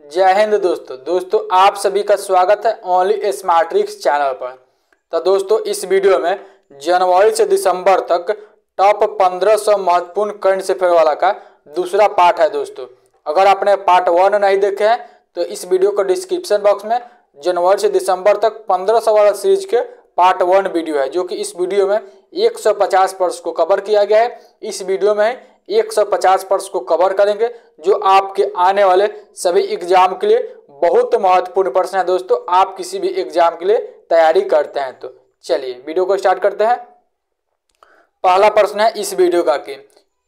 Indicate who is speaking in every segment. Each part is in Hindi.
Speaker 1: जय हिंद दोस्तों आप सभी का स्वागत है ओनली स्मार्ट ट्रिक्स चैनल पर। तो दोस्तों इस वीडियो में जनवरी से दिसंबर तक टॉप 1500 महत्वपूर्ण करंट अफेयर वाला का दूसरा पार्ट है। दोस्तों अगर आपने पार्ट 1 नहीं देखे हैं तो इस वीडियो को डिस्क्रिप्शन बॉक्स में जनवरी से दिसंबर तक 1500 वाला सीरीज के पार्ट 1 वीडियो है, जो कि इस वीडियो में 150 प्रश्न को कवर किया गया है। इस वीडियो में 150 प्रश्न को कवर करेंगे जो आपके आने वाले सभी एग्जाम के लिए बहुत महत्वपूर्ण प्रश्न है। दोस्तों आप किसी भी एग्जाम के लिए तैयारी करते हैं तो चलिए वीडियो को स्टार्ट करते हैं। पहला प्रश्न है इस वीडियो का कि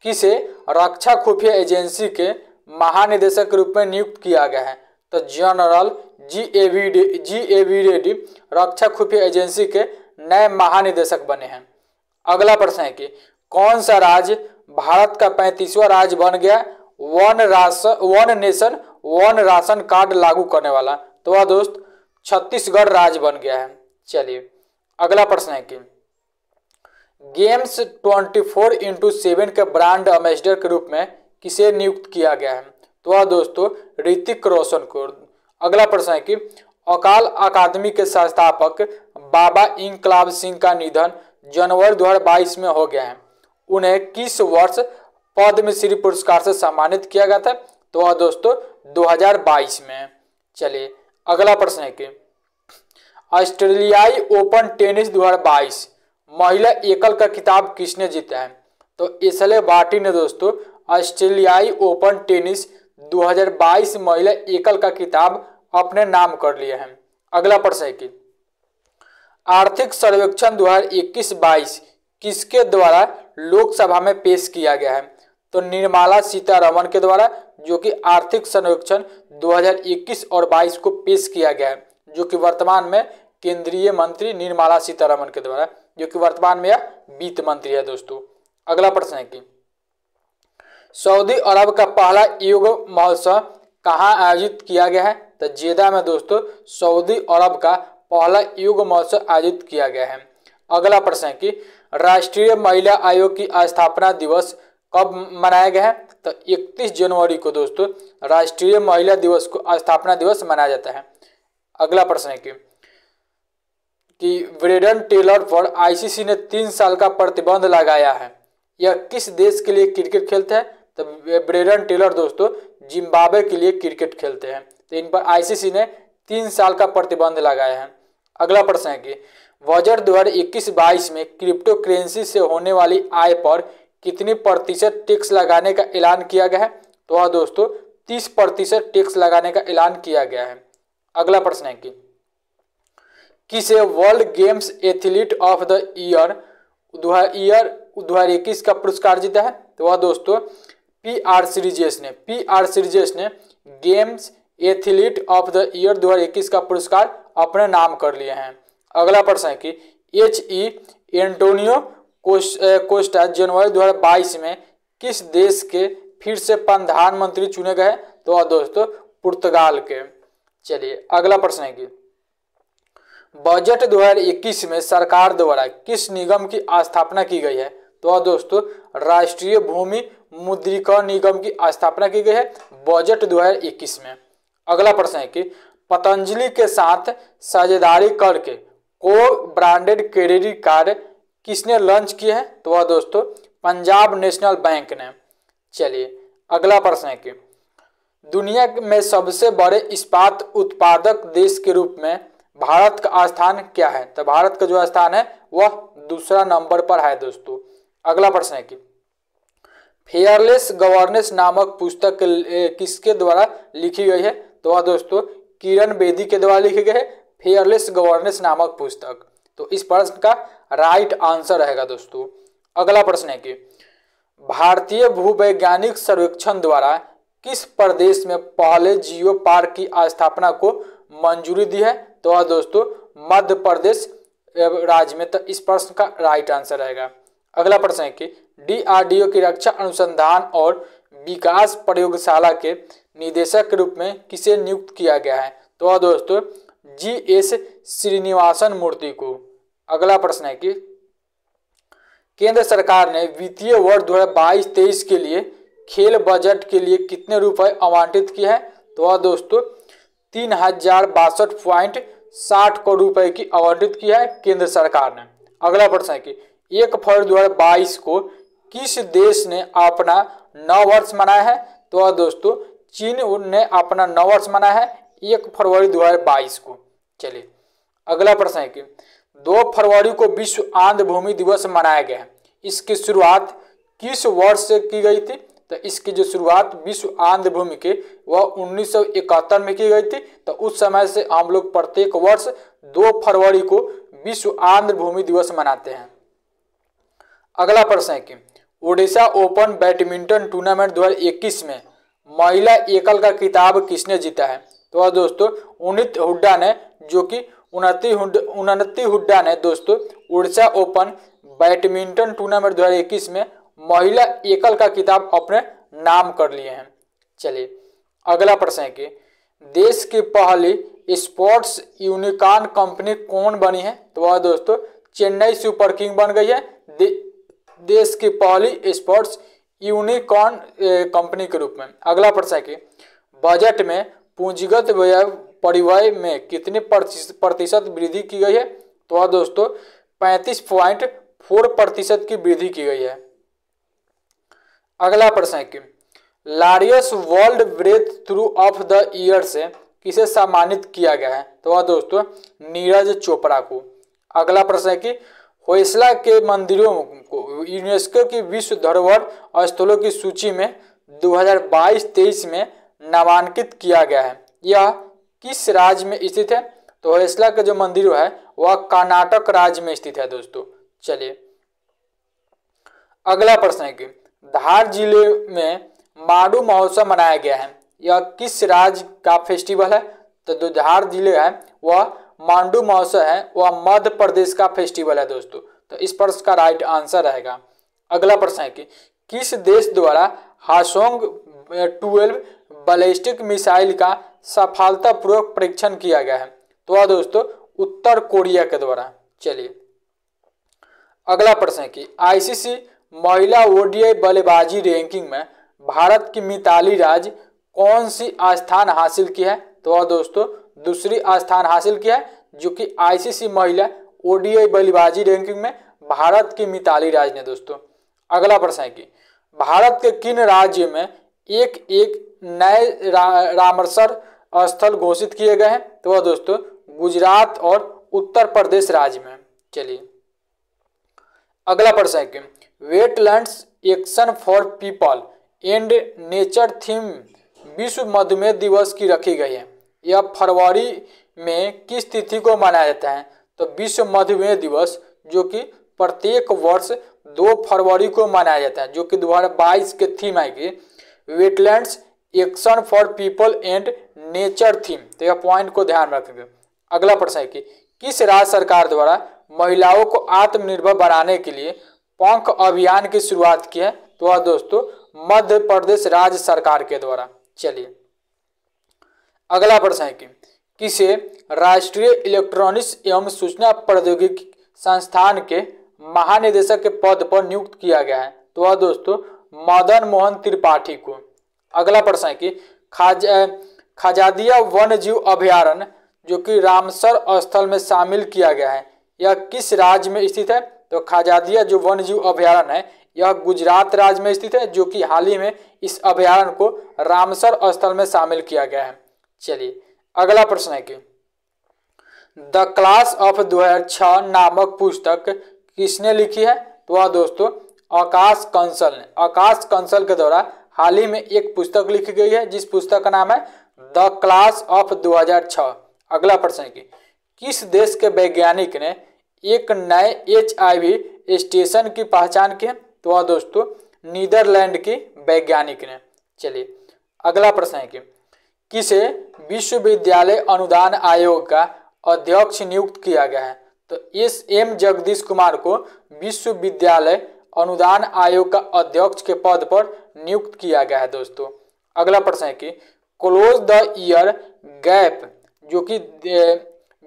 Speaker 1: किसे रक्षा खुफिया एजेंसी के महानिदेशक के रूप में नियुक्त किया गया है। तो जनरल जी.ए.वी. रेड्डी रक्षा खुफिया एजेंसी के नए महानिदेशक बने हैं। अगला प्रश्न है कि कौन सा राज्य भारत का 35वां राज्य बन गया one nation one ration card लागू करने वाला। तो वह दोस्त छत्तीसगढ़ राज्य बन गया है। चलिए अगला प्रश्न है कि गेम्स 24x7 के ब्रांड एम्बेसडर के रूप में किसे नियुक्त किया गया है। तो वह दोस्तों ऋतिक रोशन को। अगला प्रश्न है कि अकाल अकादमी के संस्थापक बाबा इंकलाब सिंह का निधन जनवरी 2022 में हो गया है। उन्हें किस वर्ष पद्मश्री पुरस्कार से सम्मानित किया गया था। तो वह दोस्तों 2022 में। चलिए अगला प्रश्न है कि ऑस्ट्रेलियाई ओपन टेनिस 2022 महिला एकल का खिताब किसने जीता है। तो एशले बार्टी ने दोस्तों ऑस्ट्रेलियाई ओपन टेनिस 2022 महिला एकल का खिताब अपने नाम कर लिया है। अगला प्रश्न है कि आर्थिक सर्वेक्षण 2021-22 किसके द्वारा लोकसभा में पेश किया गया है। तो निर्मला सीतारमण के द्वारा, जो कि आर्थिक सर्वेक्षण 2021 और 22 को पेश किया गया है, जो कि वर्तमान में केंद्रीय मंत्री निर्मला सीतारमण के द्वारा, जो कि वर्तमान में यह वित्त मंत्री है। दोस्तों अगला प्रश्न है कि सऊदी अरब का पहला योग महोत्सव कहाँ आयोजित किया गया है। तो जेदा में दोस्तों सऊदी अरब का पहला योग महोत्सव आयोजित किया गया है। अगला प्रश्न है कि राष्ट्रीय महिला आयोग की स्थापना दिवस कब मनाया गया है। तो 31 जनवरी को दोस्तों राष्ट्रीय महिला दिवस को स्थापना दिवस मनाया जाता है। अगला प्रश्न है कि ब्रेंडन टेलर पर आईसीसी ने 3 साल का प्रतिबंध लगाया है। यह किस देश के लिए क्रिकेट खेलते हैं। तो ब्रेंडन टेलर दोस्तों जिम्बाब्वे के लिए क्रिकेट खेलते हैं। तो इन पर आईसीसी ने 3 साल का प्रतिबंध लगाया है। अगला प्रश्न है कि बजट 2021-22 में क्रिप्टो करेंसी से होने वाली आय पर कितनी प्रतिशत टैक्स लगाने का ऐलान किया गया है। तो वह दोस्तों 30% टैक्स लगाने का ऐलान किया गया है। अगला प्रश्न है कि किसे world games athlete of the year 2021 का पुरस्कार जीता है। तो वह दोस्तों पी.आर. सीरीजेस ने games athlete of the year 2021 का पुरस्कार अपने नाम कर लिए हैं। अगला प्रश्न है कि एंटोनियो कोस्टा जनवरी 2022 में किस देश के फिर से प्रधानमंत्री चुने गए। तो वह दोस्तों पुर्तगाल के। चलिए अगला प्रश्न है कि बजट 2021 में सरकार द्वारा किस निगम की स्थापना की गई है। तो वह दोस्तों राष्ट्रीय भूमि मुद्रीकरण निगम की स्थापना की गई है बजट 2021 में। अगला प्रश्न है कि पतंजलि के साथ साझेदारी करके को ब्रांडेड क्रेडिट कार्ड किसने लॉन्च किए हैं। तो वह दोस्तों पंजाब नेशनल बैंक ने। चलिए अगला प्रश्न है कि दुनिया में सबसे बड़े इस्पात उत्पादक देश के रूप में भारत का स्थान क्या है। तो भारत का जो स्थान है वह दूसरा नंबर पर है। दोस्तों अगला प्रश्न है कि फेयरलेस गवर्नेंस नामक पुस्तक किसके द्वारा लिखी गई है। तो वह दोस्तों किरण बेदी के द्वारा लिखी गई है फेयरलेस गवर्नेंस नामक पुस्तक। तो इस प्रश्न का राइट आंसर रहेगा। दोस्तों अगला प्रश्न है कि भारतीय भूवैज्ञानिक सर्वेक्षण द्वारा किस प्रदेश में पहले जियो पार्क की स्थापना को मंजूरी दी है। तो वह दोस्तों मध्य प्रदेश राज्य में। तो इस प्रश्न का राइट आंसर रहेगा। अगला प्रश्न है कि डीआरडीओ की रक्षा अनुसंधान और विकास प्रयोगशाला के निदेशक के रूप में किसे नियुक्त किया गया है। तो वह दोस्तों जी.एस. श्रीनिवासन मूर्ति को। अगला प्रश्न है कि केंद्र सरकार ने वित्तीय वर्ष 2022-23 के लिए खेल बजट के लिए कितने रुपए आवंटित किए हैं। तो वह दोस्तों 3062.60 करोड़ रुपए की आवंटित किया है केंद्र सरकार ने। अगला प्रश्न है कि 1 फरवरी 2022 को किस देश ने अपना नव वर्ष मनाया है? तो वह दोस्तों चीन ने अपना नव वर्ष मनाया है 1 फरवरी 2022 को। चलिए अगला प्रश्न है कि 2 फरवरी को विश्व आंध्र भूमि दिवस मनाया गया है। इसकी शुरुआत किस वर्ष से की गई थी? तो इसकी जो शुरुआत विश्व आंध्र भूमि के वह 1971 में की गई थी। तो उस समय से हम लोग प्रत्येक वर्ष 2 फरवरी को विश्व आंध्र भूमि दिवस मनाते हैं। अगला प्रश्न है कि ओडिशा ओपन बैडमिंटन टूर्नामेंट 2021 में महिला एकल का खिताब किसने जीता है? तो वह दोस्तों उन्नति हुड्डा ने, जो कि उन्नति हुड्डा ने दोस्तों ओडिशा ओपन बैडमिंटन टूर्नामेंट 2021 में महिला एकल का खिताब अपने नाम कर लिए हैं। चलिए अगला प्रश्न है कि देश की पहली स्पोर्ट्स यूनिकॉर्न कंपनी कौन बनी है? तो वह दोस्तों चेन्नई सुपर किंग बन गई है देश की पहली स्पोर्ट्स यूनिकॉर्न कंपनी के रूप में। अगला प्रश्न है कि बजट में पूंजीगत व्यय परिव्यय में कितने प्रतिशत वृद्धि की गई है? तो वह दोस्तों 35.4% की वृद्धि की गई है। अगला प्रश्न है कि Laureus world breakthrough of the year से किसे सम्मानित किया गया है? तो वह दोस्तों नीरज चोपड़ा को। अगला प्रश्न है कि होयसला के मंदिरों को यूनेस्को की विश्व धरोहर स्थलों की सूची में 2022-23 में नामांकित किया गया है। यह किस राज्य में स्थित है? तो होयसला के जो मंदिरों है वह कर्नाटक राज्य में स्थित है दोस्तों। चलिए अगला प्रश्न है कि धार जिले में मांडू महोत्सव मनाया गया है। यह किस राज्य का फेस्टिवल है? तो जो धार जिले है वह मांडू महोत्सव है वह मध्य प्रदेश का फेस्टिवल है दोस्तों। तो इस प्रश्न का राइट आंसर रहेगा। अगला प्रश्न है कि किस देश द्वारा हासोंग 12 बैलिस्टिक मिसाइल का सफलतापूर्वक परीक्षण किया गया है? तो वह दोस्तों उत्तर कोरिया के द्वारा। चलिए अगला प्रश्न है कि आईसीसी महिला ओडीआई बल्लेबाजी रैंकिंग में भारत की मिताली राज कौन सी स्थान हासिल की है? तो वह दोस्तों दूसरी स्थान हासिल किया है, जो कि आईसीसी महिला ओडीआई बल्लेबाजी रैंकिंग में भारत की मिताली राज ने दोस्तों। अगला प्रश्न है कि भारत के किन राज्य में एक नए रामसर स्थल घोषित किए गए हैं? तो वह दोस्तों गुजरात और उत्तर प्रदेश राज्य में। चलिए अगला प्रश्न है कि wetlands action for people and nature theme विश्व मधुमेह दिवस की रखी गई है। यह फरवरी में किस तिथि को मनाया जाता है? तो विश्व मधुमेह दिवस, जो कि प्रत्येक वर्ष 2 फरवरी को मनाया जाता है, जो कि 2022 के थीम आएगी wetlands action for people and nature theme. तो यह पॉइंट को ध्यान रखेंगे। अगला प्रश्न है कि किस राज्य सरकार द्वारा महिलाओं को आत्मनिर्भर बनाने के लिए पंख अभियान की शुरुआत की है? तो वह दोस्तों मध्य प्रदेश राज्य सरकार के द्वारा। चलिए अगला प्रश्न है कि किसे राष्ट्रीय इलेक्ट्रॉनिक्स एवं सूचना प्रौद्योगिकी संस्थान के महानिदेशक के पद पर नियुक्त किया गया है? तो वह दोस्तों मदन मोहन त्रिपाठी को। अगला प्रश्न है कि खजादिया वन्य जीव अभयारण्य, जो कि रामसर स्थल में शामिल किया गया है, यह किस राज्य में स्थित है? तो खजादिया जो वन्य जीव अभयारण्य है यह गुजरात राज्य में स्थित है, जो कि हाल ही में इस अभयारण्य को रामसर स्थल में शामिल किया गया है। चलिए अगला प्रश्न है कि द क्लास ऑफ 2006 नामक पुस्तक किसने लिखी है? तो वह दोस्तों आकाश कंसल ने। आकाश कंसल के द्वारा हाल ही में एक पुस्तक लिखी गई है, जिस पुस्तक का नाम है द क्लास ऑफ 2006। अगला प्रश्न है कि किस देश के वैज्ञानिक ने एक नए HIV स्टेशन की पहचान की है? तो वह दोस्तों नीदरलैंड की वैज्ञानिक ने। चलिए अगला प्रश्न है कि किसे विश्वविद्यालय अनुदान आयोग का अध्यक्ष नियुक्त किया गया है? तो एम जगदीश कुमार को विश्वविद्यालय अनुदान आयोग का अध्यक्ष के पद पर नियुक्त किया गया है दोस्तों। अगला प्रश्न है कि क्लोज द ईयर गैप, जो कि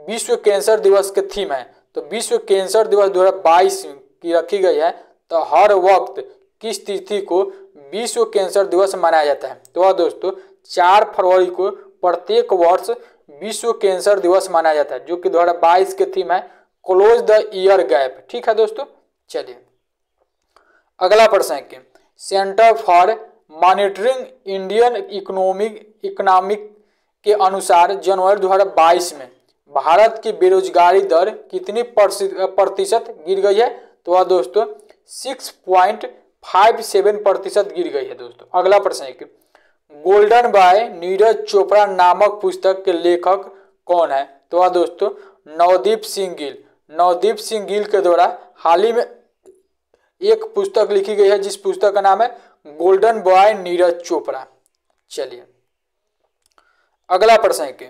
Speaker 1: विश्व कैंसर दिवस के थीम है, तो विश्व कैंसर दिवस 2022 की रखी गई है। तो हर वक्त किस तिथि को विश्व कैंसर दिवस मनाया जाता है? तो वह दोस्तों 4 फरवरी को प्रत्येक वर्ष विश्व कैंसर दिवस मनाया जाता है, जो कि 2022 के थीम है क्लोज द ईयर गैप। ठीक है दोस्तों, चलिए अगला प्रश्न है कि centre for monitoring Indian economic के अनुसार जनवरी 2022 में भारत की बेरोजगारी दर कितनी प्रतिशत गिर गई है? तो वह दोस्तों 6.57% गिर गई है दोस्तों। अगला प्रश्न है कि गोल्डन बॉय नीरज चोपड़ा नामक पुस्तक के लेखक कौन है? तो वह दोस्तों नवदीप सिंह गिल। नवदीप सिंह गिल के द्वारा हाल ही में एक पुस्तक लिखी गई है जिस पुस्तक का नाम है गोल्डन बॉय नीरज चोपड़ा। चलिए अगला प्रश्न है कि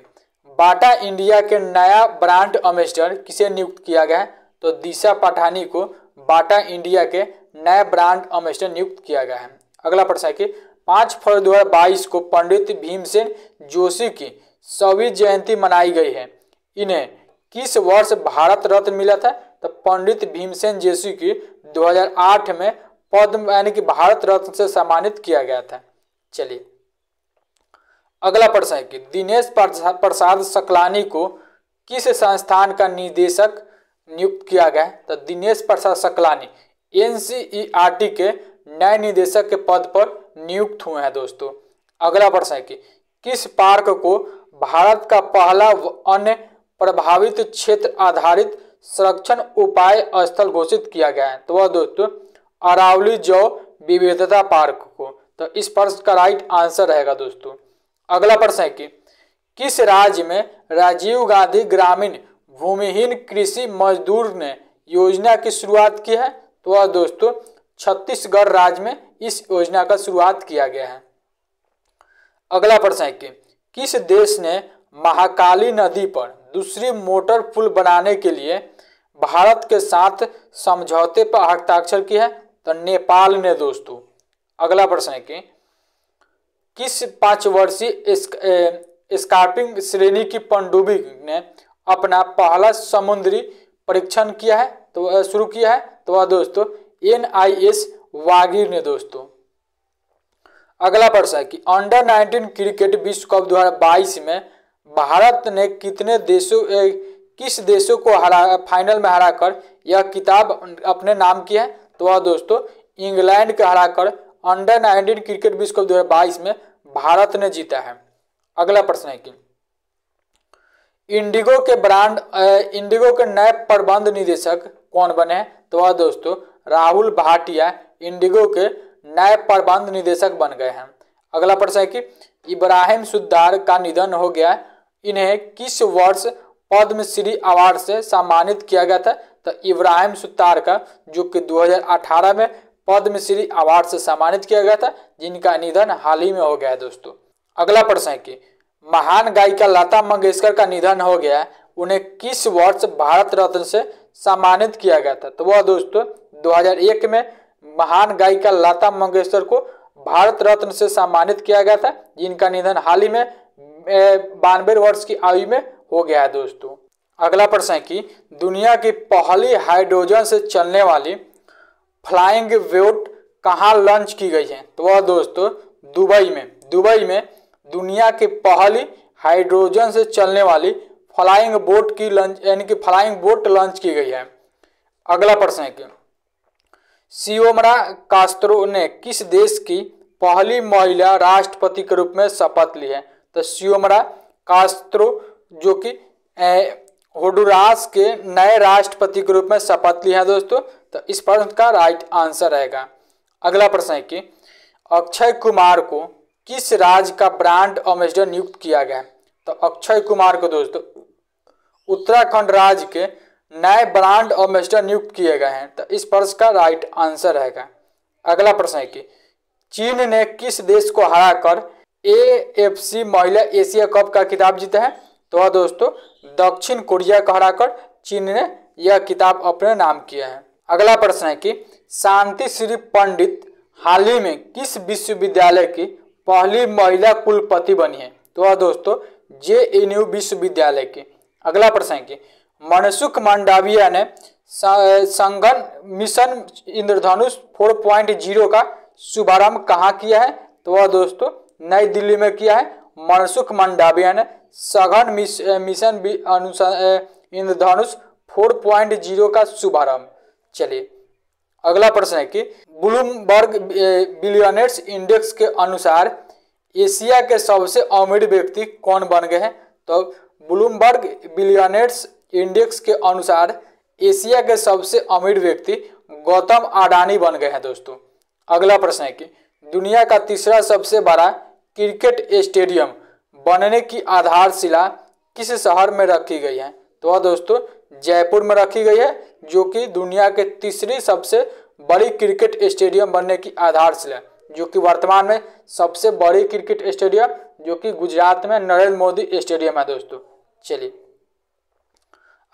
Speaker 1: बाटा इंडिया के नया ब्रांड एम्बेसडर किसे नियुक्त किया गया है? तो दिशा पठानी को बाटा इंडिया के नए ब्रांड एम्बेसडर नियुक्त किया गया है। अगला प्रश्न है कि 5 फरवरी 2022 को पंडित भीमसेन जोशी की 100वीं जयंती मनाई गई है। इन्हें किस वर्ष भारत रत्न मिला था? तो पंडित भीमसेन जोशी की 2008 में पद्म यानी कि भारत रत्न से सम्मानित किया गया था। चलिए अगला प्रश्न है कि दिनेश प्रसाद सकलानी को किस संस्थान का निदेशक नियुक्त किया गया है? तो दिनेश प्रसाद सकलानी NCERT के नए निदेशक के पद पर नियुक्त हुए हैं दोस्तों। अगला प्रश्न है कि किस पार्क को भारत का पहला अन्य प्रभावित क्षेत्र आधारित संरक्षण उपाय स्थल घोषित किया गया है? तो वह दोस्तों अरावली जौ विविधता पार्क को। तो इस प्रश्न का राइट आंसर रहेगा दोस्तों। अगला प्रश्न है कि किस राज्य में राजीव गांधी ग्रामीण भूमिहीन कृषि मजदूर ने योजना की शुरुआत की है? तो वह दोस्तों छत्तीसगढ़ राज्य में इस योजना का शुरुआत किया गया है। अगला प्रश्न है कि किस देश ने महाकाली नदी पर दूसरी मोटर पुल बनाने के लिए भारत के साथ समझौते पर हस्ताक्षर किया है? तो नेपाल ने दोस्तों। अगला प्रश्न है कि किस 5 वर्षीय स्कार्पिंग श्रेणी की पनडुब्बी ने अपना पहला समुद्री परीक्षण किया है? तो शुरू किया है? तो वह दोस्तों NIS वागीर ने दोस्तों। अगला प्रश्न है कि अंडर 19 क्रिकेट विश्व कप 2022 में भारत ने किस देशों को फाइनल में हराकर यह किताब अपने नाम किया है? तो वह दोस्तों इंग्लैंड को हराकर अंडर 19 क्रिकेट विश्व कप 2022 में भारत ने जीता है। अगला प्रश्न है कि इंडिगो के नए प्रबंध निदेशक कौन बने हैं? तो वह दोस्तों राहुल भाटिया इंडिगो के नए प्रबंध निदेशक बन गए हैं। अगला प्रश्न है कि इब्राहिम सुतार का निधन हो गया, इन्हें किस वर्ष पद्मश्री अवार्ड से सम्मानित किया गया था? तो इब्राहिम सुतार का जो कि 2018 में पद्मश्री अवार्ड से सम्मानित किया गया था, जिनका निधन हाल ही में हो गया है दोस्तों। अगला प्रश्न है कि महान गायिका लता मंगेशकर का निधन हो गया, उन्हें किस वर्ष भारत रत्न से सम्मानित किया गया था? तो वह दोस्तों 2001 में महान गायिका लता मंगेशकर को भारत रत्न से सम्मानित किया गया था, जिनका निधन हाल ही में 92 वर्ष की आयु में हो गया है दोस्तों। अगला प्रश्न है कि दुनिया की पहली हाइड्रोजन से चलने वाली फ्लाइंग बोट कहाँ लॉन्च की गई है? तो वह दोस्तों दुबई में दुनिया की पहली हाइड्रोजन से चलने वाली फ्लाइंग बोट की फ्लाइंग बोट लॉन्च की गई है। अगला प्रश्न है कि सियोमरा कास्त्रो ने किस देश की पहली महिला राष्ट्रपति के रूप में शपथ ली है? तो सियोमरा कास्त्रो जो कि होंडुरास के नए राष्ट्रपति के रूप में शपथ ली है दोस्तों। तो इस प्रश्न का राइट आंसर रहेगा। अगला प्रश्न है कि अक्षय कुमार को किस राज्य का ब्रांड एम्बेसडर नियुक्त किया गया है? तो अक्षय कुमार को दोस्तों उत्तराखंड राज्य के नए ब्रांड एम्बेसडर नियुक्त किए गए हैं। तो इस प्रश्न का राइट आंसर रहेगा। अगला प्रश्न है कि चीन ने किस देश को हराकर AFC महिला एशिया कप का खिताब जीता है? तो वह दोस्तों दक्षिण कोरिया को हराकर चीन ने यह खिताब अपने नाम किया है। अगला प्रश्न है कि शांति श्री पंडित हाल ही में किस विश्वविद्यालय की पहली महिला कुलपति बनी है? तो वह दोस्तों JNU विश्वविद्यालय की। अगला प्रश्न है कि मनसुख मंडाविया ने संगठन मिशन इंद्रधनुष 4.0 का शुभारंभ कहाँ किया है? तो वह दोस्तों नई दिल्ली में किया है मनसुख मंडाविया ने सघन मिशन इंद्रधनुष 4.0 का शुभारंभ। चलिए अगला प्रश्न है कि ब्लूमबर्ग बिलियनर्स इंडेक्स के अनुसार एशिया के सबसे अमीर व्यक्ति कौन बन गए हैं। तो ब्लूमबर्ग बिलियनर्स इंडेक्स के अनुसार एशिया के सबसे अमीर व्यक्ति गौतम अडानी बन गए हैं दोस्तों। अगला प्रश्न है कि दुनिया का तीसरा सबसे बड़ा क्रिकेट स्टेडियम बनने की आधारशिला किस शहर में रखी गई है। तो दोस्तों जयपुर में रखी गई है, जो कि दुनिया के तीसरी सबसे बड़ी क्रिकेट स्टेडियम बनने की आधारशिला, जो कि वर्तमान में सबसे बड़ी क्रिकेट स्टेडियम जो कि गुजरात में नरेंद्र मोदी स्टेडियम है दोस्तों। चलिए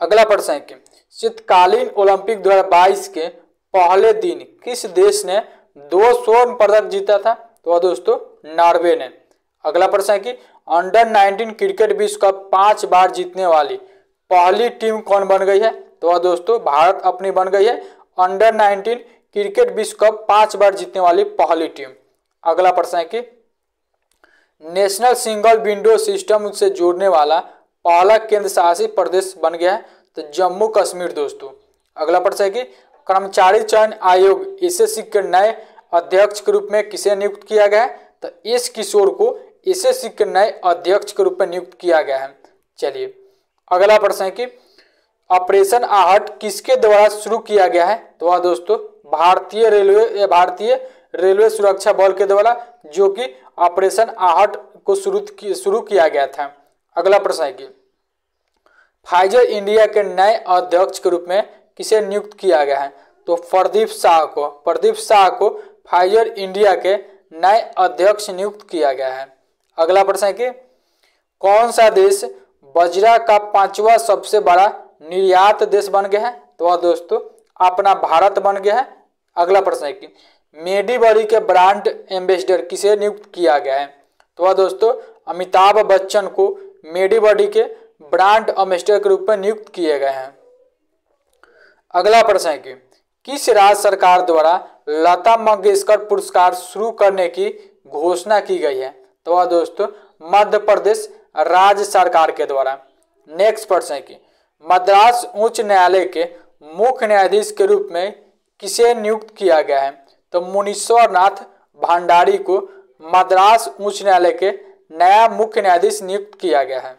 Speaker 1: अगला प्रश्न है कि शीतकालीन ओलंपिक 2022 के पहले दिन किस देश ने 2 स्वर्ण पदक जीता था। तो दोस्तों नॉर्वे ने। अगला प्रश्न है कि अंडर 19 क्रिकेट विश्व कप 5 बार जीतने वाली पहली टीम कौन बन गई है। तो दोस्तों भारत अपनी बन गई है अंडर 19 क्रिकेट विश्व कप 5 बार जीतने वाली पहली टीम। अगला प्रश्न है कि नेशनल सिंगल विंडो सिस्टम से जोड़ने वाला पहला केंद्र शासित प्रदेश बन गया है तो जम्मू कश्मीर दोस्तों। अगला प्रश्न है कि कर्मचारी चयन आयोग एसएससी के नए अध्यक्ष के रूप में किसे नियुक्त किया गया है। तो एस किशोर को एसएससी के नए अध्यक्ष के रूप में नियुक्त किया गया है। चलिए अगला प्रश्न है कि ऑपरेशन आहट किसके द्वारा शुरू किया गया है। तो दोस्तों भारतीय रेलवे सुरक्षा बल के द्वारा, जो कि ऑपरेशन आहट को शुरू किया गया था। अगला प्रश्न है कि फाइजर इंडिया के नए अध्यक्ष के रूप में किसे नियुक्त किया गया है। तो प्रदीप शाह को फाइजर इंडिया के नए अध्यक्ष नियुक्त किया गया है। अगला प्रश्न है कि कौन सा देश बजरा का 5वां सबसे बड़ा निर्यात देश बन गया है। तो दोस्तों अपना भारत बन गया है। अगला प्रश्न है कि मेडीबरी के ब्रांड एम्बेसडर किसे नियुक्त किया गया है। तो दोस्तों अमिताभ बच्चन को मेडीबरी के ब्रांड एम्बेसडर के रूप में नियुक्त किए गए हैं। अगला प्रश्न है कि किस राज्य सरकार द्वारा लता मंगेशकर पुरस्कार शुरू करने की घोषणा की गई है। तो दोस्तों मध्य प्रदेश राज्य सरकार के द्वारा। नेक्स्ट प्रश्न है कि मद्रास उच्च न्यायालय के मुख्य न्यायाधीश के रूप में किसे नियुक्त किया गया है। तो मुनीश्वर नाथ भंडारी को मद्रास उच्च न्यायालय के नया मुख्य न्यायाधीश नियुक्त किया गया है।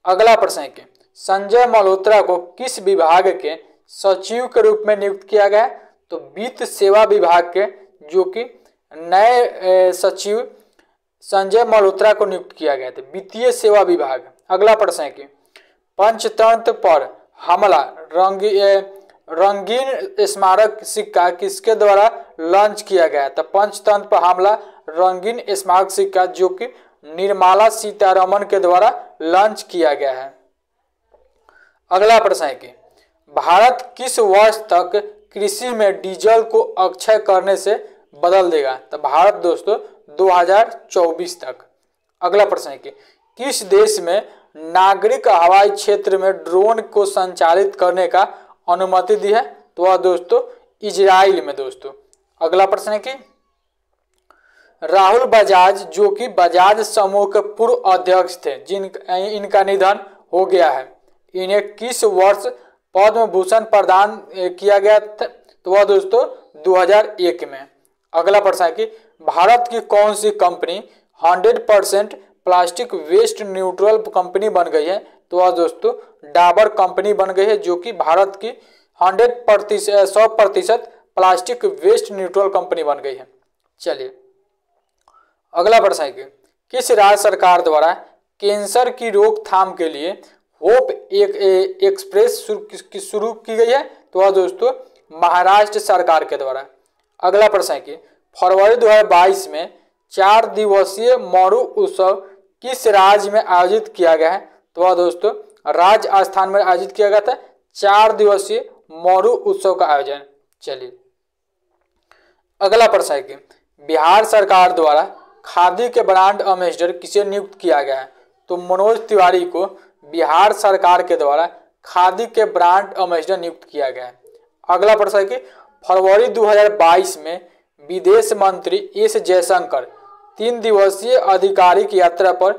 Speaker 1: अगला प्रश्न है कि संजय मल्होत्रा को किस विभाग के सचिव के रूप में नियुक्त किया गया है। तो वित्त सेवा विभाग के, जो कि नए सचिव संजय मल्होत्रा को नियुक्त किया गया था, वित्तीय सेवा विभाग। अगला प्रश्न है कि पंचतंत्र पर हमला रंगीन स्मारक सिक्का किसके द्वारा लॉन्च किया गया। तो पंचतंत्र पर हमला रंगीन स्मारक सिक्का, जो कि निर्मला सीतारमण के द्वारा लॉन्च किया गया है। अगला प्रश्न है कि भारत किस वर्ष तक कृषि में डीजल को अक्षय करने से बदल देगा। तो भारत दोस्तों 2024 तक। अगला प्रश्न है कि किस देश में नागरिक हवाई क्षेत्र में ड्रोन को संचालित करने का अनुमति दी है। तो दोस्तों इजराइल में दोस्तों। अगला प्रश्न है कि राहुल बजाज, जो कि बजाज समूह के पूर्व अध्यक्ष थे, इनका निधन हो गया है, इन्हें किस वर्ष पद्म भूषण प्रदान किया गया था। तो वह दोस्तों 2001 में। अगला प्रश्न है कि भारत की कौन सी company 100% plastic waste neutral company बन गई है। तो वह दोस्तों डाबर कंपनी बन गई है, जो कि भारत की 100% प्लास्टिक वेस्ट न्यूट्रल कंपनी बन गई है। चलिए अगला प्रश्न है कि किस राज्य सरकार द्वारा कैंसर की रोकथाम के लिए होप एक्सप्रेस शुरू की गई है। तो वह दोस्तों महाराष्ट्र सरकार के द्वारा। अगला प्रश्न है कि फरवरी 2022 में 4 दिवसीय मरु उत्सव किस राज्य में आयोजित किया गया है। तो वह दोस्तों राजस्थान में आयोजित किया गया था 4 दिवसीय मरु उत्सव का आयोजन। चलिए अगला प्रश्न है कि बिहार सरकार द्वारा खादी के ब्रांड एम्बेसडर किसे नियुक्त किया गया है। तो मनोज तिवारी को बिहार सरकार के द्वारा खादी के ब्रांड एम्बेसडर नियुक्त किया गया है। अगला प्रश्न है कि फरवरी 2022 में विदेश मंत्री एस जयशंकर 3 दिवसीय आधिकारिक यात्रा पर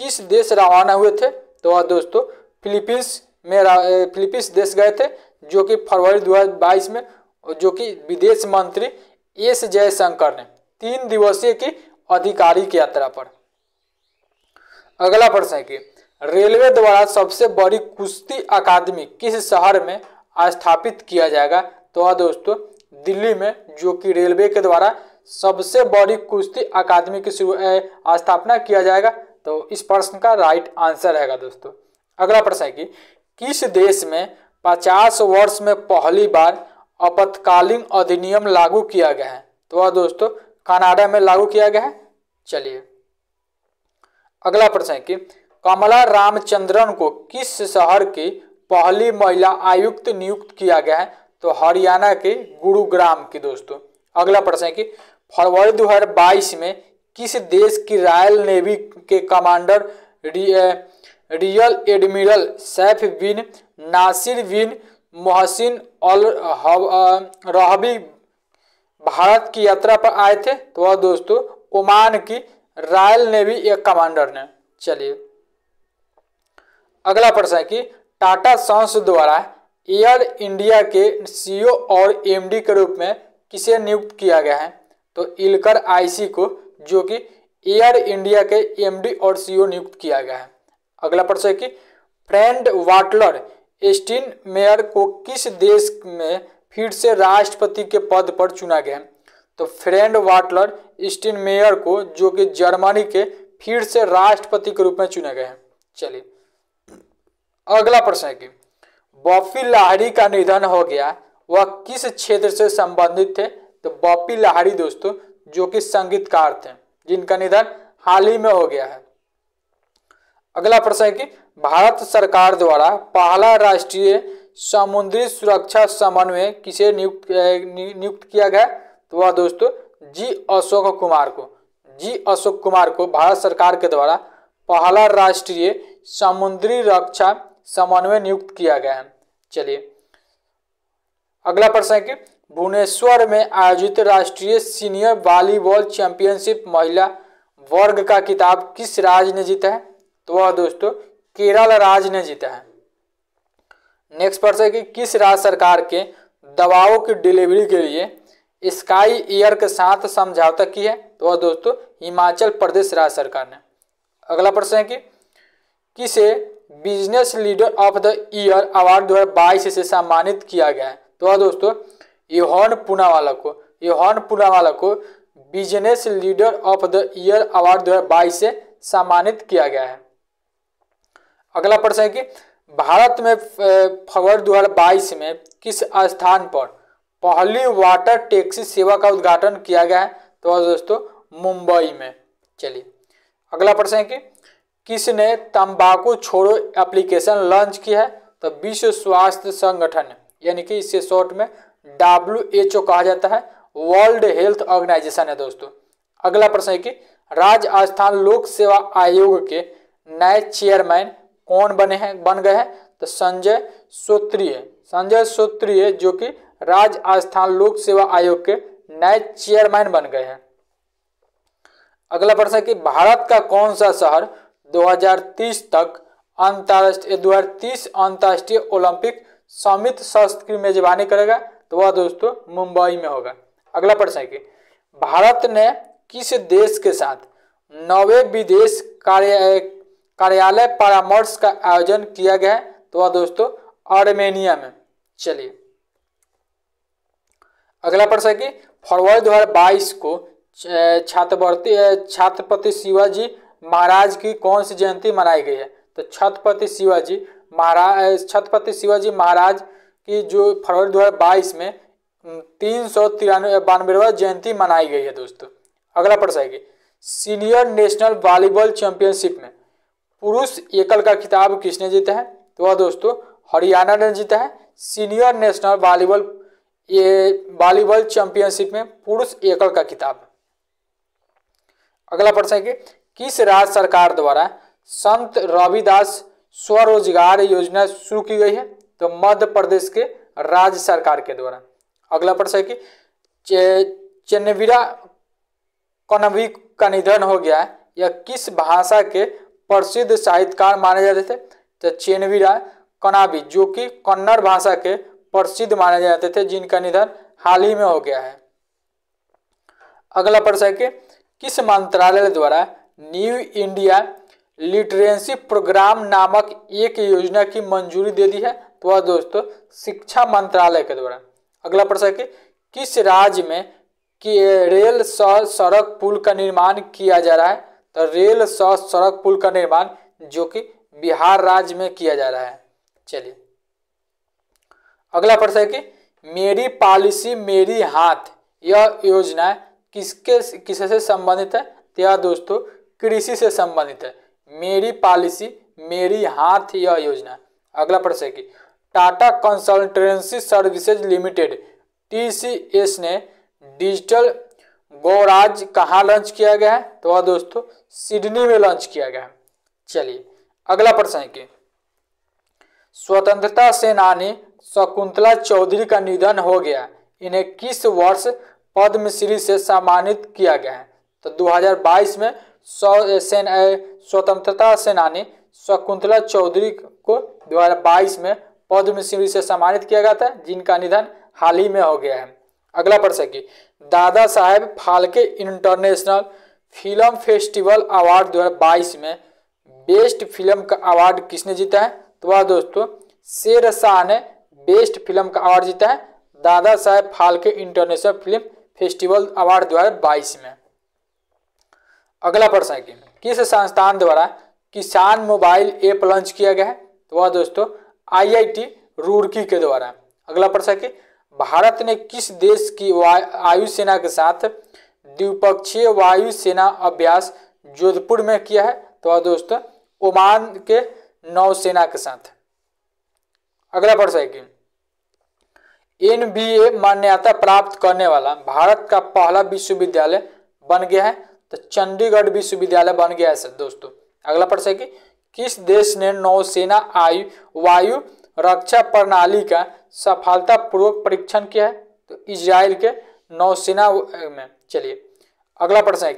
Speaker 1: किस देश रवाना हुए थे? तो वह दोस्तों फिलीपींस देश गए थे, जो कि फरवरी 2022 में, जो कि विदेश मंत्री एस जयशंकर ने 3 दिवसीय की आधिकारिक यात्रा पर। अगला प्रश्न है कि रेलवे द्वारा सबसे बड़ी कुश्ती अकादमी किस शहर में स्थापित किया जाएगा? तो वह दोस्तों दिल्ली में, जो कि रेलवे के द्वारा सबसे बड़ी कुश्ती अकादमी की स्थापना किया जाएगा। तो इस प्रश्न का राइट आंसर रहेगा दोस्तों। अगला प्रश्न है कि किस देश में 50 वर्ष में पहली बार आपातकालीन अधिनियम लागू किया गया है? तो वह दोस्तों कनाडा में लागू किया गया है। चलिए अगला प्रश्न है कि कमला रामचंद्रन को किस शहर की पहली महिला आयुक्त नियुक्त किया गया है? तो हरियाणा के गुरुग्राम की दोस्तों। अगला प्रश्न है कि फरवरी 2022 में किस देश की रॉयल नेवी के कमांडर रियल एडमिरल सैफ बिन नासिर बिन मोहसिन अल रहबी भारत की यात्रा पर आए थे? तो वह दोस्तों ओमान की रॉयल नेवी एक कमांडर ने। चलिए अगला प्रश्न है कि टाटा सन्स द्वारा एयर इंडिया के सीईओ और एमडी के रूप में किसे नियुक्त किया गया है? तो इल्कर आईसी को, जो कि एयर इंडिया के एमडी और सीईओ नियुक्त किया गया है। अगला प्रश्न है कि फ्रैंक वाल्टर स्टाइनमेयर को किस देश में फिर से राष्ट्रपति के पद पर चुना गया? तो फ्रैंक वाल्टर स्टाइनमेयर को, जो कि जर्मनी के, फिर से राष्ट्रपति के रूप में चुने गए हैं। चलिए अगला प्रश्न है कि बप्पी लाहिड़ी का निधन हो गया, वह किस क्षेत्र से संबंधित थे? तो बप्पी लाहिड़ी दोस्तों जो कि संगीतकार थे, जिनका निधन हाल ही में हो गया है। अगला प्रश्न है कि भारत सरकार द्वारा पहला राष्ट्रीय समुद्री सुरक्षा समन्वय किसे नियुक्त किया गया? तो वह दोस्तों जी अशोक कुमार को भारत सरकार के द्वारा पहला राष्ट्रीय समुद्री रक्षा समन्वय नियुक्त किया गया है। चलिए अगला प्रश्न है कि भुवनेश्वर में आयोजित राष्ट्रीय सीनियर वॉलीबॉल चैंपियनशिप महिला वर्ग का खिताब किस राज्य ने जीता है? तो वह दोस्तों केरल राज्य ने जीता है। नेक्स्ट प्रश्न है कि किस राज्य सरकार के दवाओं की डिलीवरी के लिए स्काई एयर के साथ समझौता की है? तो वह दोस्तों हिमाचल प्रदेश राज्य सरकार ने। अगला प्रश्न है कि किसे business leader of the year award 2022 से सम्मानित किया गया है? तो वह दोस्तों योहान पूनावाला को business leader of the year award 2022 से सम्मानित किया गया है। अगला प्रश्न है कि भारत में फरवरी 2022 में किस स्थान पर पहली वाटर टैक्सी सेवा का उद्घाटन किया गया है? तो वह दोस्तों मुंबई में। चलिए अगला प्रश्न है कि किसने तंबाकू छोड़ो एप्लीकेशन लॉन्च किया है? तो विश्व स्वास्थ्य संगठन, यानी कि इससे शॉर्ट में WHO कहा जाता है, वर्ल्ड हेल्थ ऑर्गेनाइजेशन है दोस्तों। अगला प्रश्न है कि राजस्थान लोक सेवा आयोग के नए चेयरमैन कौन बन गए हैं? तो संजय सूत्रीय जो कि राजस्थान लोक सेवा आयोग के नए चेयरमैन बन गए हैं। अगला प्रश्न है कि भारत का कौन सा शहर 2030 अंतर्राष्ट्रीय ओलंपिक समिट सत्र की मेजबानी करेगा? तो वह दोस्तों मुंबई में होगा। अगला प्रश्न है कि भारत ने किस देश के साथ 9वें विदेश कार्यालय परामर्श का आयोजन किया गया है? तो वह दोस्तों आर्मेनिया में। चलिए अगला प्रश्न है कि फरवरी 2022 को छत्रपति शिवाजी महाराज की कौन सी जयंती मनाई गई है? तो छत्रपति शिवाजी महाराज की जो फरवरी 2022 में 392वां जयंती मनाई गई है दोस्तों। अगला प्रश्न है कि सीनियर नेशनल वॉलीबॉल चैंपियनशिप में पुरुष एकल का खिताब किसने जीता है? तो वह दोस्तों हरियाणा ने जीता है। सीनियर नेशनल वॉलीबॉल चैंपियनशिप में पुरुष एकल का खिताब। अगला प्रश्न है कि किस राज्य सरकार द्वारा संत रविदास स्वरोजगार योजना शुरू की गई है? तो मध्य प्रदेश के राज्य सरकार के द्वारा। अगला प्रश्न है कि चेन्नवीरा का निधन हो गया है। यह किस भाषा के प्रसिद्ध साहित्यकार माने जाते थे? तो चेनवीरा कनाबी, जो कि कन्नड़ भाषा के प्रसिद्ध माने जाते थे, जिनका निधन हाल ही में हो गया है। अगला प्रश्न है कि किस मंत्रालय द्वारा न्यू इंडिया लिटरेसी प्रोग्राम नामक एक योजना की मंजूरी दे दी है? तो वह दोस्तों शिक्षा मंत्रालय के द्वारा। अगला प्रश्न है कि किस राज्य में रेल सह सड़क पुल का निर्माण किया जा रहा है? तो रेल सह सड़क पुल का निर्माण जो कि बिहार राज्य में किया जा रहा है। चलिए अगला प्रश्न है कि मेरी पॉलिसी मेरी हाथ यह योजना किससे संबंधित है? तो यह दोस्तों कृषि से संबंधित है। मेरी पॉलिसी मेरी हाथ यह योजना। अगला प्रश्न है कि Tata consultancy services limited TCS ने डिजिटल गौराज कहाँ लॉन्च किया गया है? तो वह दोस्तों सिडनी में लॉन्च किया गया है। चलिए अगला प्रश्न है कि स्वतंत्रता सेनानी शकुंतला चौधरी का निधन हो गया, इन्हें किस वर्ष पद्मश्री से सम्मानित किया गया है? तो 2022 में स्वतंत्रता सेनानी शकुंतला चौधरी को 2022 में पद्मश्री से सम्मानित किया गया था, जिनका निधन हाल ही में हो गया है। अगला प्रश्न है कि Dada Saheb Phalke international film festival award 2022 में बेस्ट फिल्म का अवार्ड किसने जीता है? तो वह दोस्तों शेरशाह ने बेस्ट फिल्म का अवार्ड जीता है Dada Saheb Phalke international film festival award 2022 में। अगला प्रश्न है कि किस संस्थान द्वारा किसान मोबाइल ऐप लॉन्च किया गया है? तो वह दोस्तों IIT रुड़की के द्वारा। अगला प्रश्न है कि भारत ने किस देश की वायुसेना के साथ द्विपक्षीय वायुसेना अभ्यास जोधपुर में किया है? तो वह दोस्तों ओमान के नौसेना के साथ। अगला प्रश्न है कि NBA मान्यता प्राप्त करने वाला भारत का पहला विश्वविद्यालय बन गया है? तो चंडीगढ़ विश्वविद्यालय बन गया है दोस्तों। अगला प्रश्न है कि किस देश ने नौसेना वायु रक्षा प्रणाली का सफलतापूर्वक परीक्षण किया है? तो इजराइल के नौसेना में। चलिए अगला प्रश्न है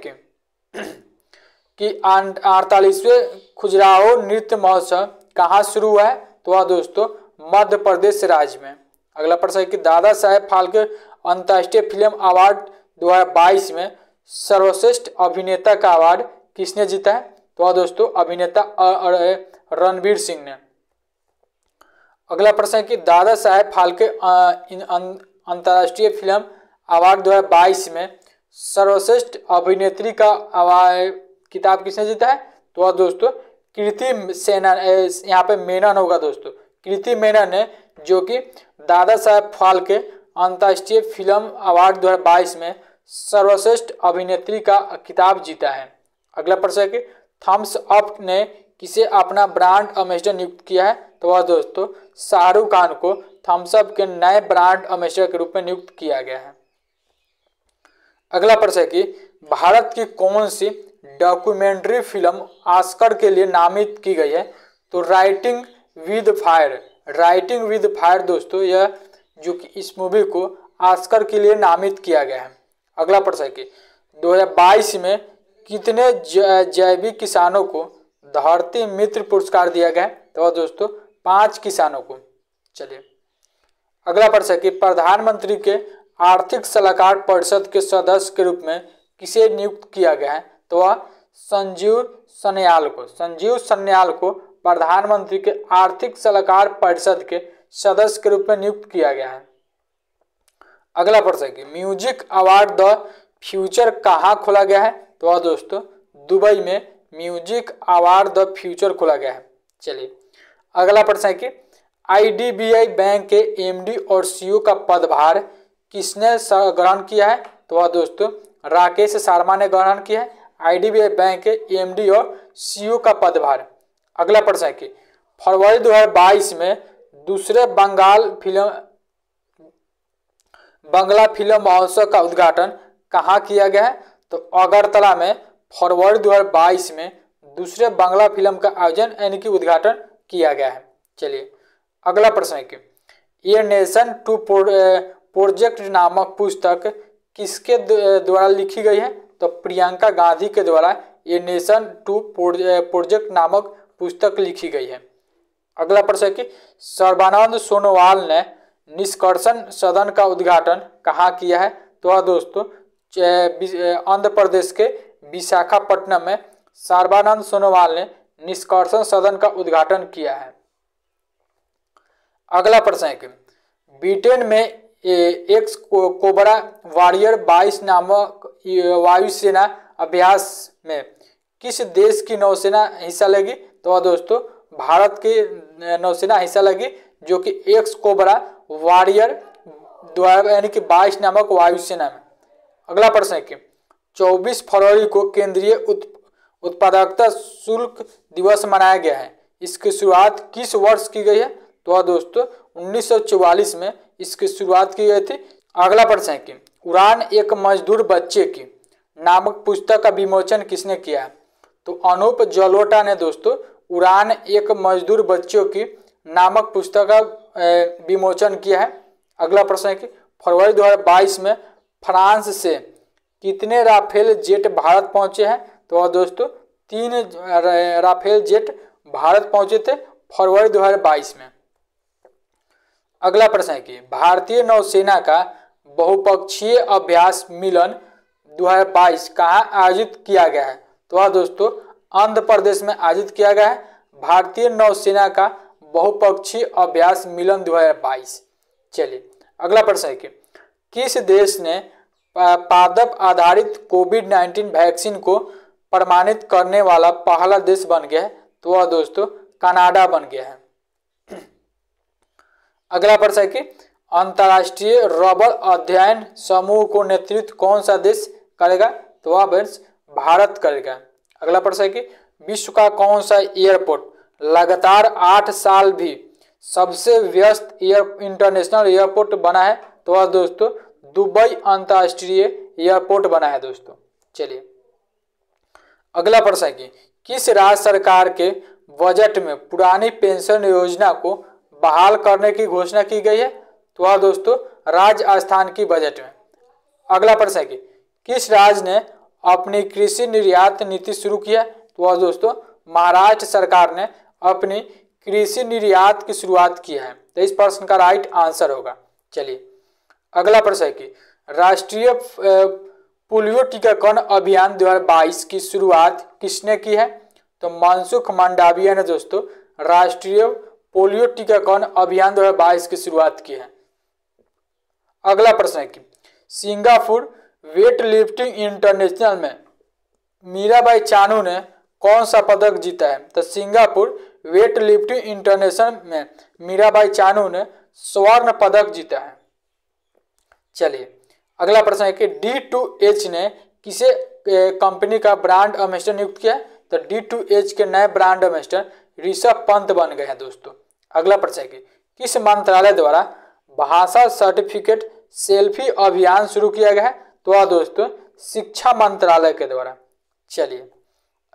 Speaker 1: कि 48वें खजुराहो नृत्य महोत्सव कहाँ शुरू हुआ है? तो वह दोस्तों मध्य प्रदेश राज्य में। अगला प्रश्न है कि दादा साहेब फाल्के अंतर्राष्ट्रीय फिल्म अवार्ड 2022 में सर्वश्रेष्ठ अभिनेता का अवार्ड किसने जीता है? तो वह दोस्तों अभिनेता रणवीर सिंह ने। अगला प्रश्न है कि दादा साहेब फाल्के अंतर्राष्ट्रीय फिल्म अवार्ड 2022 में सर्वश्रेष्ठ अभिनेत्री का किताब किसने जीता है? तो वह दोस्तों कृति सेनन, यहाँ पे मेनन होगा दोस्तों, कृति मेनन ने, जो कि दादा साहेब फाल्के अंतर्राष्ट्रीय फिल्म अवार्ड 2022 में सर्वश्रेष्ठ अभिनेत्री का किताब जीता है। अगला प्रश्न है कि थम्स अप ने किसे अपना ब्रांड एम्बेसडर नियुक्त किया है? तो वह दोस्तों शाहरुख खान को थम्स अप के नए ब्रांड एम्बेसडर के रूप में नियुक्त किया गया है। अगला प्रश्न है कि भारत की कौन सी डॉक्यूमेंट्री फिल्म ऑस्कर के लिए नामित की गई है? तो writing with fire. Writing with fire दोस्तों यह जो कि इस मूवी को ऑस्कर के लिए नामित किया गया है। अगला प्रश्न है कि 2022 में कितने जैविक किसानों को धरती मित्र पुरस्कार दिया गया है? तो वह दोस्तों 5 किसानों को। चलिए अगला प्रश्न है कि प्रधानमंत्री के आर्थिक सलाहकार परिषद के सदस्य के रूप में किसे नियुक्त किया गया है? तो वह संजीव सन्याल को। संजीव सन्याल को प्रधानमंत्री के आर्थिक सलाहकार परिषद के सदस्य के रूप में नियुक्त किया गया है। अगला प्रश्न है कि म्यूजिक अवार्ड द फ्यूचर कहाँ खोला गया है? तो वह दोस्तों दुबई में म्यूजिक अवार्ड द फ्यूचर खोला गया है। चलिए अगला प्रश्न है कि IDBI बैंक के MD और CEO का पदभार किसने ग्रहण किया है? तो वह दोस्तों राकेश शर्मा ने ग्रहण किया है IDBI बैंक के MD और CEO का पदभार। अगला प्रश्न है कि फरवरी 2022 में दूसरे बंगला फिल्म महोत्सव का उद्घाटन कहाँ किया गया है? तो अगरतला में फरवरी 2022 में दूसरे बांग्ला फिल्म का आयोजन यानी कि उद्घाटन किया गया है। चलिए अगला प्रश्न है कि ये नेशन टू प्रोजेक्ट नामक पुस्तक किसके द्वारा लिखी गई है? तो प्रियंका गांधी के द्वारा ए नेशन टू प्रोजेक्ट नामक पुस्तक लिखी गई है। अगला प्रश्न है कि सर्बानंद सोनोवाल ने निष्कर्षण सदन का उद्घाटन कहाँ किया है? तो दोस्तों आंध्र प्रदेश के विशाखापट्टनम में सर्बानंद सोनोवाल ने निष्कर्षण सदन का उद्घाटन किया है। अगला प्रश्न है कि ब्रिटेन में एक्स कोबरा वॉरियर 22 नामक वायुसेना अभ्यास में किस देश की नौसेना हिस्सा लेगी? तो दोस्तों भारत की नौसेना हिस्सा लेगी, जो कि एक्स कोबरा वॉरियर द्वारा यानी कि 22 नामक वायुसेना में। अगला प्रश्न है कि 24 फरवरी को केंद्रीय उत्पादकता शुल्क दिवस मनाया गया है। इसकी शुरुआत किस वर्ष की गई है? तो दोस्तों 1944 में इसकी शुरुआत की गई थी। अगला प्रश्न है कि उड़ान एक मजदूर बच्चे की नामक पुस्तक का विमोचन किसने किया है? तो अनूप जलोटा ने दोस्तों उड़ान एक मजदूर बच्चों की नामक पुस्तक का विमोचन किया है। अगला प्रश्न है कि फरवरी 2022 में फ्रांस से कितने राफेल जेट भारत पहुंचे हैं? तो दोस्तों 3 राफेल जेट भारत पहुंचे थे फरवरी 2022 में। अगला प्रश्न है कि भारतीय नौसेना का बहुपक्षीय अभ्यास मिलन 2022 कहाँ आयोजित किया गया है? तो दोस्तों आंध्र प्रदेश में आयोजित किया गया है भारतीय नौसेना का बहुपक्षीय अभ्यास मिलन 2022। चलिए अगला प्रश्न है कि किस देश ने पादप आधारित कोविड-19 वैक्सीन को प्रमाणित करने वाला पहला देश बन गया है? तो दोस्तों कनाडा बन गया है। अगला प्रश्न है कि अंतर्राष्ट्रीय रबर अध्ययन समूह को नेतृत्व कौन सा देश करेगा? तो भारत करेगा। अगला प्रश्न है कि विश्व का कौन सा एयरपोर्ट लगातार 8 साल भी सबसे व्यस्त इंटरनेशनल एयरपोर्ट बना है? तो दोस्तों दुबई अंतर्राष्ट्रीय एयरपोर्ट बना है दोस्तों। चलिए अगला प्रश्न है कि किस राज्य सरकार के बजट में पुरानी पेंशन योजना को बहाल करने की घोषणा की गई है? तो दोस्तों राजस्थान की बजट में। अगला प्रश्न है कि किस राज्य ने अपनी कृषि निर्यात नीति शुरू किया? तो दोस्तों महाराष्ट्र सरकार ने अपनी कृषि निर्यात की शुरुआत की है। तो इस प्रश्न का राइट आंसर होगा। चलिए अगला प्रश्न है कि राष्ट्रीय पोलियो टीकाकरण अभियान 2022 की शुरुआत किसने की है? तो मनसुख मंडाविया ने दोस्तों राष्ट्रीय पोलियो टीकाकरण अभियान 2022 की शुरुआत की है। अगला प्रश्न है कि सिंगापुर वेट लिफ्टिंग इंटरनेशनल में मीराबाई चानू ने कौन सा पदक जीता है? तो सिंगापुर वेट लिफ्टिंग इंटरनेशनल में मीराबाई चानू ने स्वर्ण पदक जीता है। चलिए अगला प्रश्न है कि D2H ने किसे कंपनी का ब्रांड एम्बेसडर नियुक्त किया है? तो D2H के नए ब्रांड एम्बेसडर ऋषभ पंत बन गए हैं दोस्तों। अगला प्रश्न है कि किस मंत्रालय द्वारा भाषा सर्टिफिकेट सेल्फी अभियान शुरू किया गया है? तो दोस्तों शिक्षा मंत्रालय के द्वारा। चलिए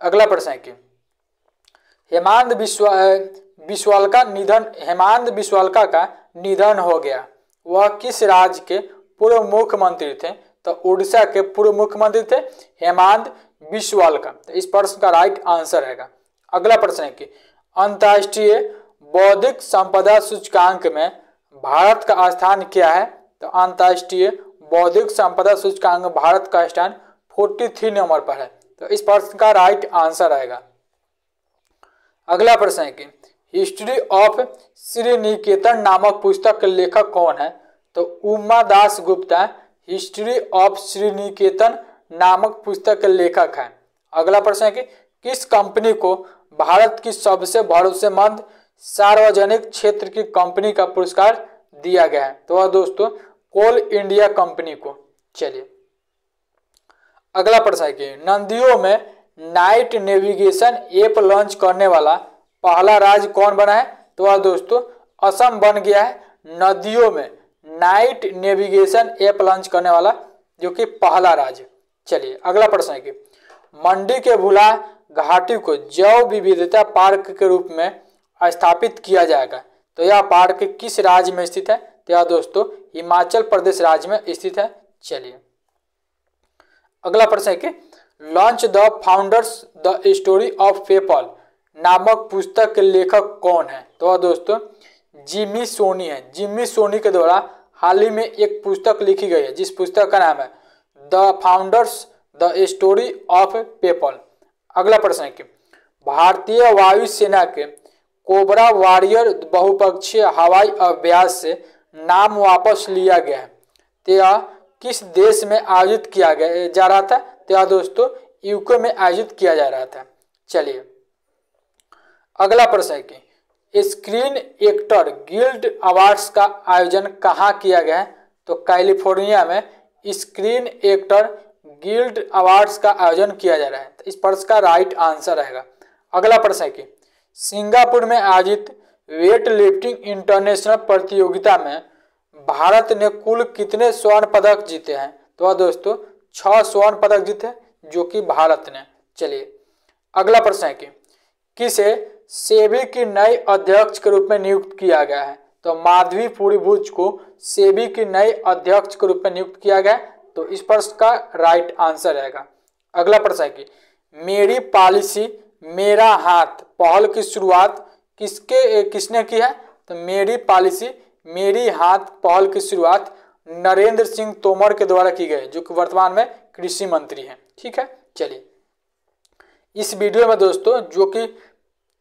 Speaker 1: अगला प्रश्न है कि हेमंत बिस्वालका का निधन हो गया। वह किस राज्य के पूर्व मुख्यमंत्री थे? तो उड़ीसा के पूर्व मुख्यमंत्री थे हेमंत बिस्वालका। तो इस प्रश्न का राइट आंसर है। अगला प्रश्न है कि अंतर्राष्ट्रीय बौद्धिक संपदा सूचकांक में भारत का स्थान क्या है? तो अंतर्राष्ट्रीय बौद्धिक संपदा सूचकांक भारत का स्थान 43 नंबर पर है। तो इस प्रश्न का राइट आंसर आएगा। अगला प्रश्न है कि हिस्ट्री ऑफ श्रीनिकेतन नामक पुस्तक के लेखक कौन है? तो उमा दास गुप्ता हिस्ट्री ऑफ श्रीनिकेतन नामक पुस्तक के लेखक हैं। अगला प्रश्न है कि किस कंपनी को भारत की सबसे भरोसेमंद सार्वजनिक क्षेत्र की कंपनी का पुरस्कार दिया गया है? तो दोस्तों कोल इंडिया कंपनी को। चलिए अगला प्रश्न है कि नदियों में नाइट नेविगेशन ऐप लॉन्च करने वाला पहला राज्य कौन बना है? तो दोस्तों असम बन गया है नदियों में नाइट नेविगेशन ऐप लॉन्च करने वाला जो कि पहला राज्य। चलिए अगला प्रश्न है कि मंडी के भुला घाटी को जैव विविधता पार्क के रूप में स्थापित किया जाएगा। तो यह पार्क किस राज्य में स्थित है? तो यह दोस्तों हिमाचल प्रदेश राज्य में स्थित है। चलिए अगला प्रश्न है कि launch the founders the story of PayPal नामक पुस्तक के लेखक कौन है? तो दोस्तों जिमी सोनी है। जिमी सोनी के द्वारा हाल ही में एक पुस्तक लिखी गई है जिस पुस्तक का नाम है the founders the story of PayPal. अगला प्रश्न है कि भारतीय वायुसेना के कोबरा वॉरियर बहुपक्षीय हवाई अभ्यास से नाम वापस लिया गया है। तो यह किस देश में आयोजित किया जा रहा था? तो यह दोस्तों यूके में आयोजित किया जा रहा था। चलिए अगला प्रश्न है कि स्क्रीन एक्टर गिल्ड अवार्ड्स का आयोजन कहाँ किया गया है? तो कैलिफोर्निया में स्क्रीन एक्टर गिल्ड अवार्ड्स का आयोजन किया जा रहा है। तो इस प्रश्न का राइट आंसर रहेगा। अगला प्रश्न है कि सिंगापुर में आयोजित वेट लिफ्टिंग इंटरनेशनल प्रतियोगिता में भारत ने कुल कितने स्वर्ण पदक जीते हैं? तो दोस्तों 6 स्वर्ण पदक जीते जो कि भारत ने। चलिए अगला प्रश्न है कि किसे सेबी की नई अध्यक्ष के रूप में नियुक्त किया गया है? तो माधवी पुरीभुज को सेबी की नई अध्यक्ष के रूप में नियुक्त किया गया। तो इस प्रश्न का राइट आंसर रहेगा। अगला प्रश्न है कि मेरी पॉलिसी मेरा हाथ पहल की शुरुआत किसने की है? तो मेरी पॉलिसी मेरी हाथ पहल की शुरुआत नरेंद्र सिंह तोमर के द्वारा की गई जो कि वर्तमान में कृषि मंत्री हैं। ठीक है, चलिए इस वीडियो में दोस्तों जो कि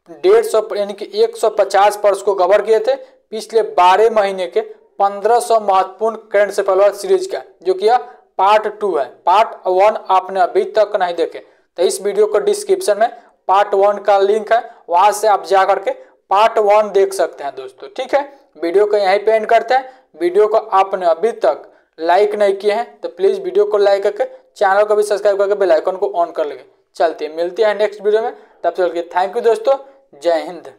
Speaker 1: 150 यानी कि 150 प्रश्न को कवर किए थे पिछले 12 महीने के 1500 महत्वपूर्ण करंट अफेयर सीरीज का, जो कि यह पार्ट 2 है। पार्ट 1 आपने अभी तक नहीं देखे तो इस वीडियो को डिस्क्रिप्शन में पार्ट 1 का लिंक है, वहां से आप जा करके पार्ट 1 देख सकते हैं दोस्तों। ठीक है, वीडियो को यहीं पे एंड करते हैं। वीडियो को आपने अभी तक लाइक नहीं किए हैं तो प्लीज वीडियो को लाइक करके चैनल को भी सब्सक्राइब करके बेल आइकन को ऑन कर लेंगे। चलते मिलते हैं नेक्स्ट वीडियो में, तब तक के थैंक यू दोस्तों, जय हिंद।